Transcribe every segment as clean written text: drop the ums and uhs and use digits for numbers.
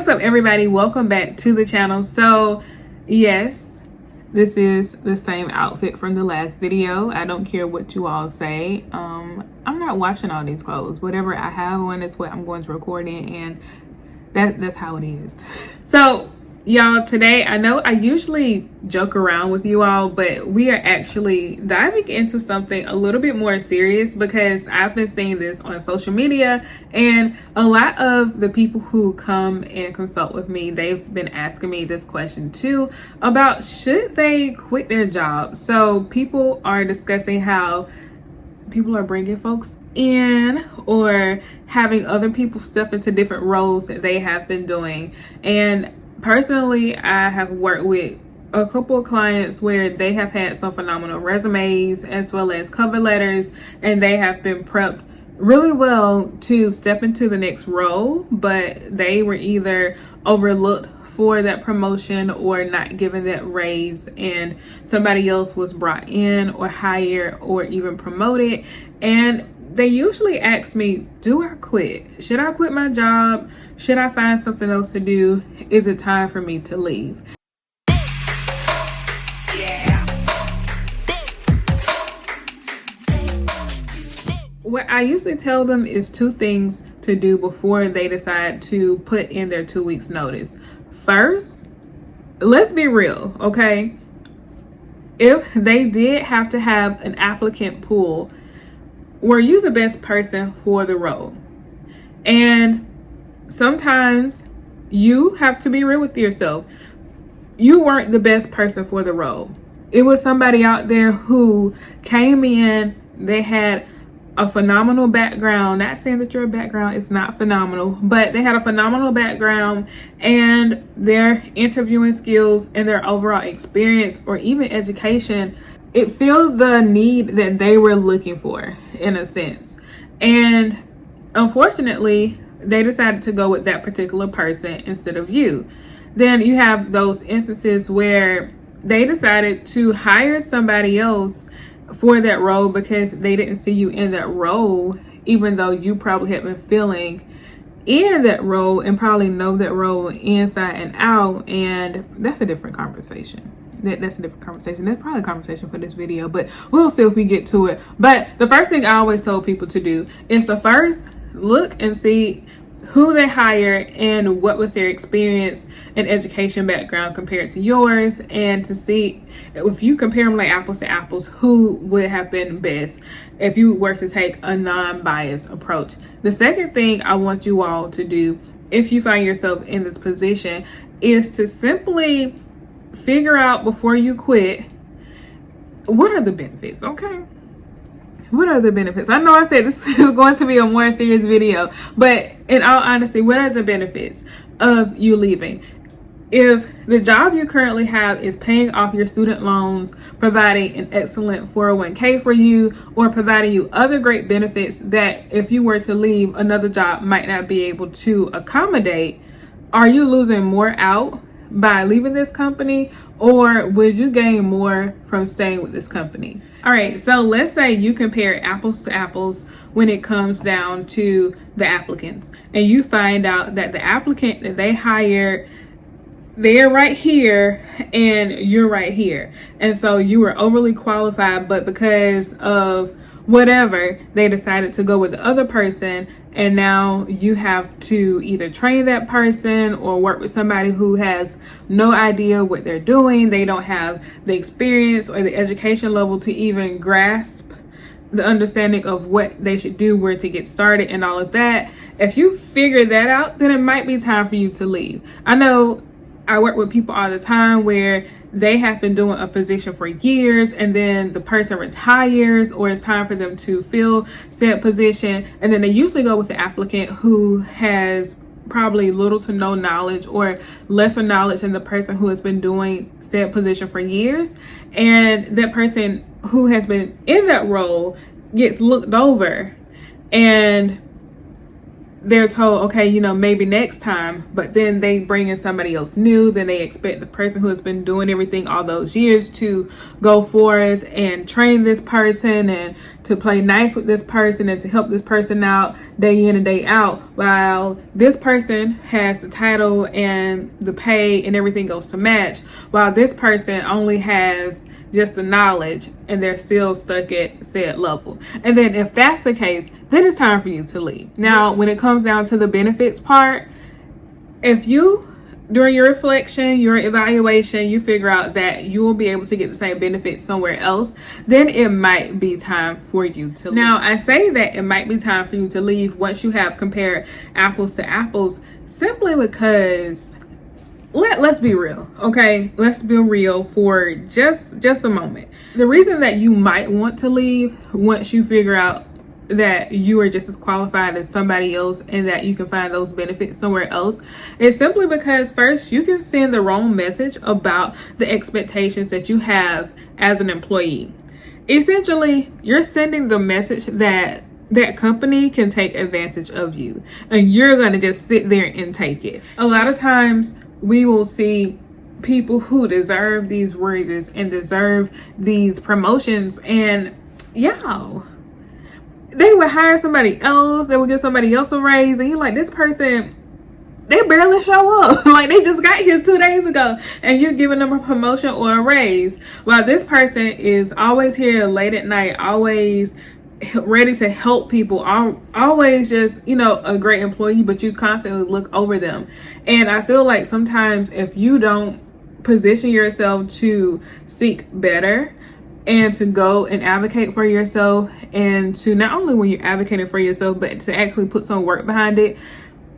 What's up, everybody? Welcome back to the channel. So yes, this is the same outfit from the last video. I don't care what you all say. I'm not washing all these clothes. Whatever I have on is what I'm going to record in, and that's how it is. So y'all, today, I know I usually joke around with you all, but we are actually diving into something a little bit more serious, because I've been seeing this on social media, and a lot of the people who come and consult with me, they've been asking me this question too, about should they quit their job. So people are discussing how people are bringing folks in or having other people step into different roles that they have been doing. And personally, I have worked with a couple of clients where they have had some phenomenal resumes as well as cover letters, and they have been prepped really well to step into the next role, but they were either overlooked for that promotion or not given that raise, and somebody else was brought in or hired or even promoted. And they usually ask me, do I quit? Should I quit my job? Should I find something else to do? Is it time for me to leave? What I usually tell them is two things to do before they decide to put in their 2 weeks notice. First, let's be real, okay? If they did have to have an applicant pool, were you the best person for the role? And sometimes you have to be real with yourself. You weren't the best person for the role. It was somebody out there who came in, they had a phenomenal background. Not saying that your background is not phenomenal, but they had a phenomenal background, and their interviewing skills and their overall experience or even education, it filled the need that they were looking for, in a sense. And unfortunately, they decided to go with that particular person instead of you. Then you have those instances where they decided to hire somebody else for that role because they didn't see you in that role, even though you probably had been feeling in that role and probably know that role inside and out. And that's a different conversation. That's a different conversation. That's probably a conversation for this video, but we'll see if we get to it. But the first thing I always tell people to do is to first look and see who they hired and what was their experience and education background compared to yours, and to see if you compare them like apples to apples, who would have been best if you were to take a non-biased approach. The second thing I want you all to do, if you find yourself in this position, is to simply figure out before you quit, what are the benefits, okay? What are the benefits? I know I said this is going to be a more serious video, but in all honesty, what are the benefits of you leaving? If the job you currently have is paying off your student loans, providing an excellent 401k for you, or providing you other great benefits that if you were to leave, another job might not be able to accommodate, are you losing more out by leaving this company, or would you gain more from staying with this company? All right, so let's say you compare apples to apples when it comes down to the applicants, and you find out that the applicant that they hired, they're right here and you're right here, and so you were overly qualified, but because of whatever, they decided to go with the other person, and now you have to either train that person or work with somebody who has no idea what they're doing. They don't have the experience or the education level to even grasp the understanding of what they should do, where to get started, and all of that. If you figure that out, then it might be time for you to leave. I know I work with people all the time where they have been doing a position for years, and then the person retires, or it's time for them to fill said position, and then they usually go with the applicant who has probably little to no knowledge or lesser knowledge than the person who has been doing said position for years, and that person who has been in that role gets looked over, and they're told, okay, you know, maybe next time, but then they bring in somebody else new. Then they expect the person who has been doing everything all those years to go forth and train this person and to play nice with this person and to help this person out day in and day out, while this person has the title and the pay and everything goes to match, while this person only has just the knowledge and they're still stuck at said level. And then if that's the case, then it's time for you to leave. Now, when it comes down to the benefits part, if you, during your reflection, your evaluation, you figure out that you will be able to get the same benefits somewhere else, then it might be time for you to leave. Now, I say that it might be time for you to leave once you have compared apples to apples, simply because let's be real, okay? Let's be real for just a moment. The reason that you might want to leave once you figure out that you are just as qualified as somebody else and that you can find those benefits somewhere else is simply because, first, you can send the wrong message about the expectations that you have as an employee. Essentially, you're sending the message that that company can take advantage of you and you're going to just sit there and take it. A lot of times we will see people who deserve these raises and deserve these promotions, and they would hire somebody else, they would give somebody else a raise, and you're like, this person, they barely show up. Like, they just got here 2 days ago and you're giving them a promotion or a raise, while this person is always here late at night, always ready to help people, always just, you know, a great employee, but you constantly look over them. And I feel like sometimes if you don't position yourself to seek better and to go and advocate for yourself, and to not only when you're advocating for yourself, but to actually put some work behind it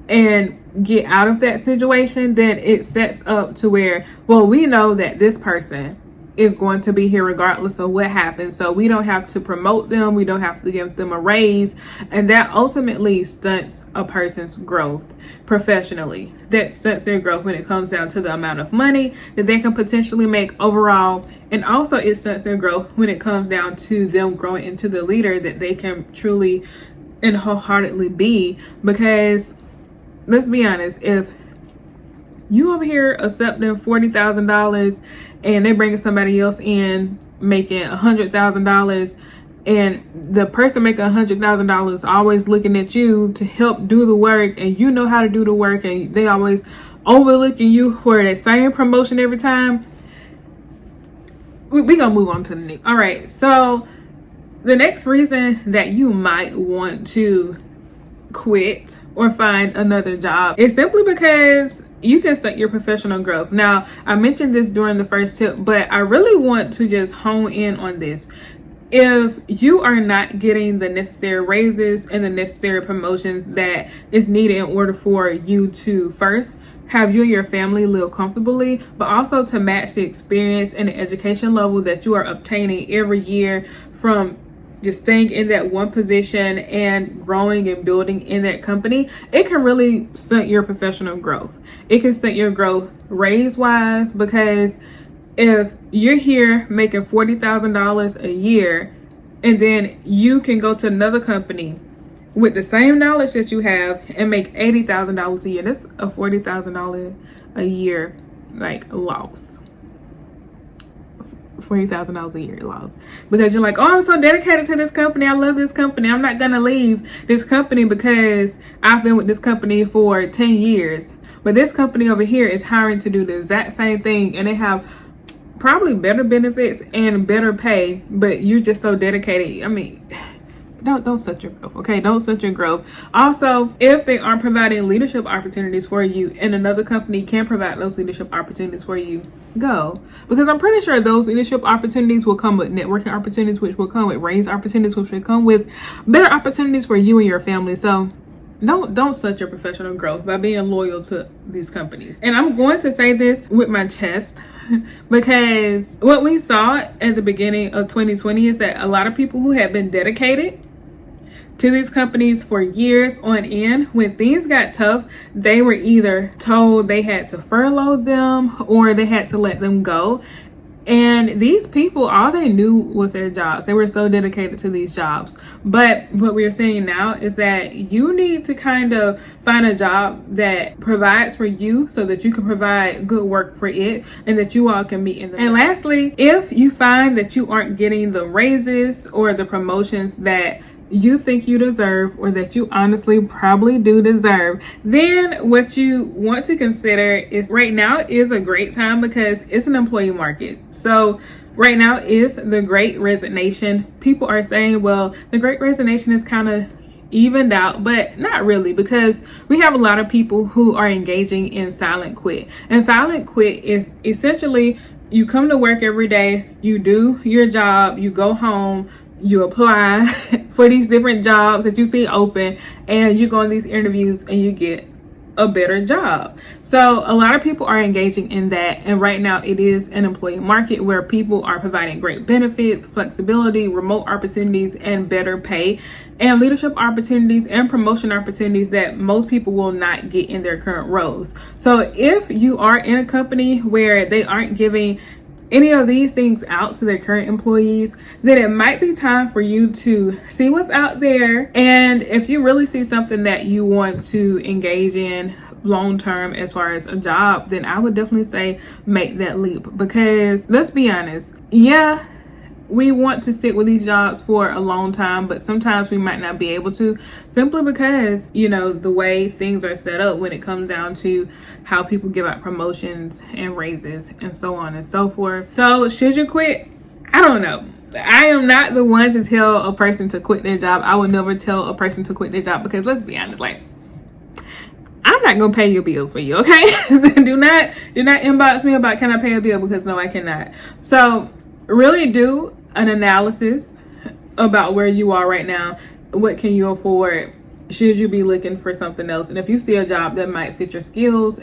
and get out of that situation, then it sets up to where, well, we know that this person is going to be here regardless of what happens, so we don't have to promote them, we don't have to give them a raise, and that ultimately stunts a person's growth professionally. That stunts their growth when it comes down to the amount of money that they can potentially make overall, and also it stunts their growth when it comes down to them growing into the leader that they can truly and wholeheartedly be. Because let's be honest, if you over here accepting $40,000 and they bringing somebody else in making $100,000, and the person making $100,000 always looking at you to help do the work, and you know how to do the work, and they always overlooking you for that same promotion every time, we gonna move on to the next. All right, so the next reason that you might want to quit or find another job is simply because you can stunt your professional growth. Now, I mentioned this during the first tip, but I really want to just hone in on this. If you are not getting the necessary raises and the necessary promotions that is needed in order for you to, first, have you and your family live comfortably, but also to match the experience and the education level that you are obtaining every year from just staying in that one position and growing and building in that company, it can really stunt your professional growth. It can stunt your growth raise wise, because if you're here making $40,000 a year and then you can go to another company with the same knowledge that you have and make $80,000 a year, that's a $40,000 a year like loss. $40,000 a year loss, because you're like, oh, I'm so dedicated to this company, I love this company, I'm not gonna leave this company because I've been with this company for 10 years. But this company over here is hiring to do the exact same thing, and they have probably better benefits and better pay, but you're just so dedicated. I mean, don't stunt your growth, okay? Don't stunt your growth. Also, if they aren't providing leadership opportunities for you and another company can provide those leadership opportunities for you, go. Because I'm pretty sure those leadership opportunities will come with networking opportunities, which will come with raise opportunities, which will come with better opportunities for you and your family. So don't stunt your professional growth by being loyal to these companies. And I'm going to say this with my chest because what we saw at the beginning of 2020 is that a lot of people who had been dedicated to these companies for years on end, when things got tough, they were either told they had to furlough them or they had to let them go. And these people, all they knew was their jobs. They were so dedicated to these jobs. But what we're seeing now is that you need to kind of find a job that provides for you so that you can provide good work for it and that you all can be in the. And lastly, if you find that you aren't getting the raises or the promotions that you think you deserve, or that you honestly probably do deserve, then what you want to consider is right now is a great time because it's an employee market. So right now is the great resignation. People are saying, well, the great resignation is kind of evened out, but not really, because we have a lot of people who are engaging in silent quit. And silent quit is essentially you come to work every day, you do your job, you go home, you apply for these different jobs that you see open, and you go on these interviews and you get a better job. So a lot of people are engaging in that, and right now it is an employee market where people are providing great benefits, flexibility, remote opportunities, and better pay, and leadership opportunities and promotion opportunities that most people will not get in their current roles. So if you are in a company where they aren't giving any of these things out to their current employees, then it might be time for you to see what's out there. And if you really see something that you want to engage in long term as far as a job, then I would definitely say make that leap. Because let's be honest, yeah, we want to stick with these jobs for a long time, but sometimes we might not be able to, simply because, you know, the way things are set up when it comes down to how people give out promotions and raises and so on and so forth. So should you quit? I don't know. I am not the one to tell a person to quit their job. I would never tell a person to quit their job, because let's be honest, like, I'm not gonna pay your bills for you, okay? do not inbox me about can I pay a bill, because no, I cannot. So really do an analysis about where you are right now. What can you afford? Should you be looking for something else? And if you see a job that might fit your skills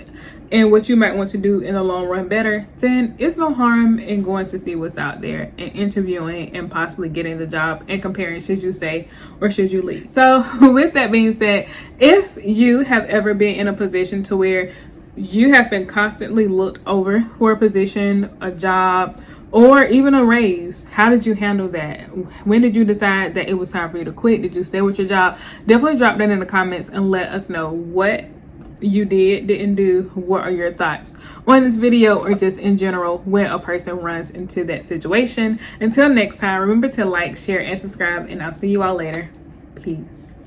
and what you might want to do in the long run better, then it's no harm in going to see what's out there and interviewing and possibly getting the job and comparing, should you stay or should you leave. So with that being said, if you have ever been in a position to where you have been constantly looked over for a position, a job, or even a raise, how did you handle that? When did you decide that it was time for you to quit? Did you stay with your job? Definitely drop that in the comments and let us know what you didn't do. What are your thoughts on this video, or just in general when a person runs into that situation? Until next time, remember to like, share, and subscribe, and I'll see you all later. Peace.